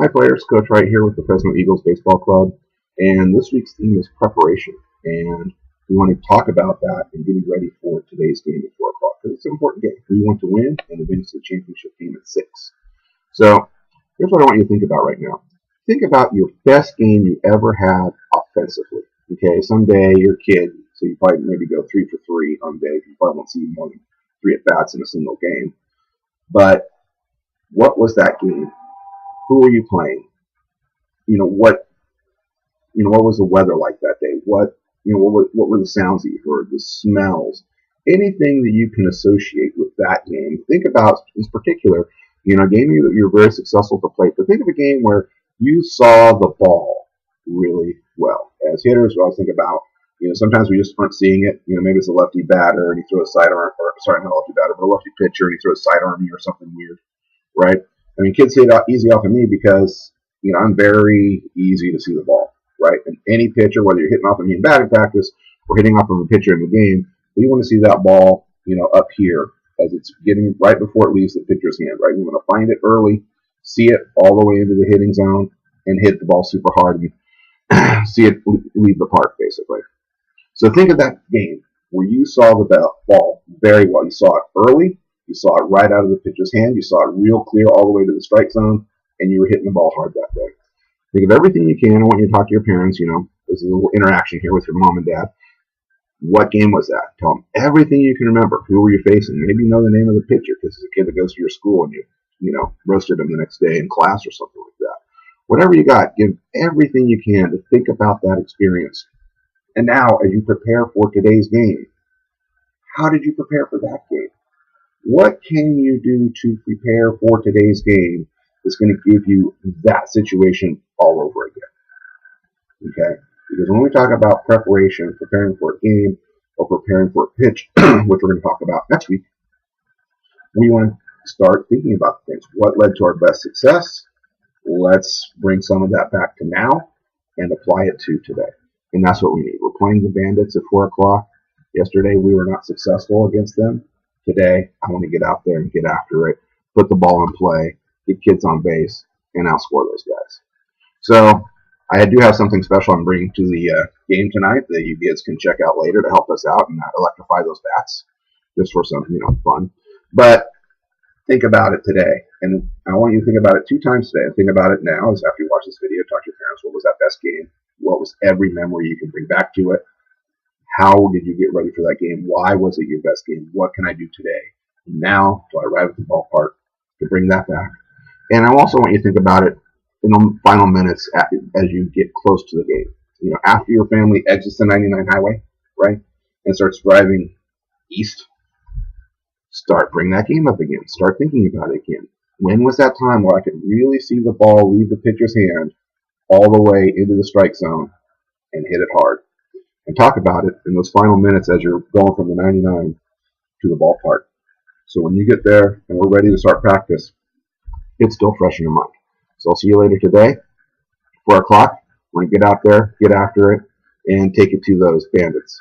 Hi players, Coach Wright here with the Fresno Eagles Baseball Club, and this week's theme is preparation, and we want to talk about that and getting ready for today's game at 4 o'clock, because it's an important game. We want to win and advance to the championship game at 6. So here's what I want you to think about right now. Think about your best game you ever had offensively. Okay, someday you're a kid, so you probably maybe go 3 for 3 on day. You probably won't see more than 3 at bats in a single game. But what was that game? Who were you playing? You know what? What was the weather like that day? What were the sounds that you heard? The smells, anything that you can associate with that game. Think about in particular, a game you're very successful to play. But think of a game where you saw the ball really well. As hitters, we always think about, sometimes we just aren't seeing it. Maybe it's a lefty batter and he threw a sidearm, or sorry, not a lefty batter, but a lefty pitcher and he threw a sidearm or something weird, right? I mean, kids hit easy off of me because I'm very easy to see the ball, right? And any pitcher, whether you're hitting off of me in batting practice or hitting off of a pitcher in the game, we want to see that ball, up here as it's getting right before it leaves the pitcher's hand, right? We want to find it early, see it all the way into the hitting zone, and hit the ball super hard and see it leave the park, basically. So think of that game where you saw the ball very well. You saw it early. You saw it right out of the pitcher's hand. You saw it real clear all the way to the strike zone, and you were hitting the ball hard that day. Think of everything you can. I want you to talk to your parents. There's a little interaction here with your mom and dad. What game was that? Tell them everything you can remember. Who were you facing? Maybe you know the name of the pitcher because it's a kid that goes to your school and you roasted him the next day in class or something like that. Whatever you got, give everything you can to think about that experience. And now, as you prepare for today's game, how did you prepare for that game? What can you do to prepare for today's game that's going to give you that situation all over again? Okay? Because when we talk about preparation, preparing for a game, or preparing for a pitch, which we're going to talk about next week, we want to start thinking about things. What led to our best success? Let's bring some of that back to now and apply it to today. And that's what we need. We're playing the Bandits at 4 o'clock. Yesterday, we were not successful against them. Today, I want to get out there and get after it, put the ball in play, get kids on base, and outscore those guys. So I do have something special I'm bringing to the game tonight that you kids can check out later to help us out and electrify those bats, just for some fun. But think about it today, and I want you to think about it 2 times today. And think about it now, as after you watch this video, talk to your parents. What was that best game? What was every memory you can bring back to it? How did you get ready for that game? Why was it your best game? What can I do today? Now, till I arrive at the ballpark, to bring that back. And I also want you to think about it in the final minutes as you get close to the game. After your family exits the 99 highway, right, and starts driving east, bring that game up again. Start thinking about it again. When was that time where I could really see the ball leave the pitcher's hand all the way into the strike zone and hit it hard? And talk about it in those final minutes as you're going from the 99 to the ballpark. So when you get there and we're ready to start practice, it's still fresh in your mind. So I'll see you later today, 4 o'clock. When you get out there, get after it, and take it to those Bandits.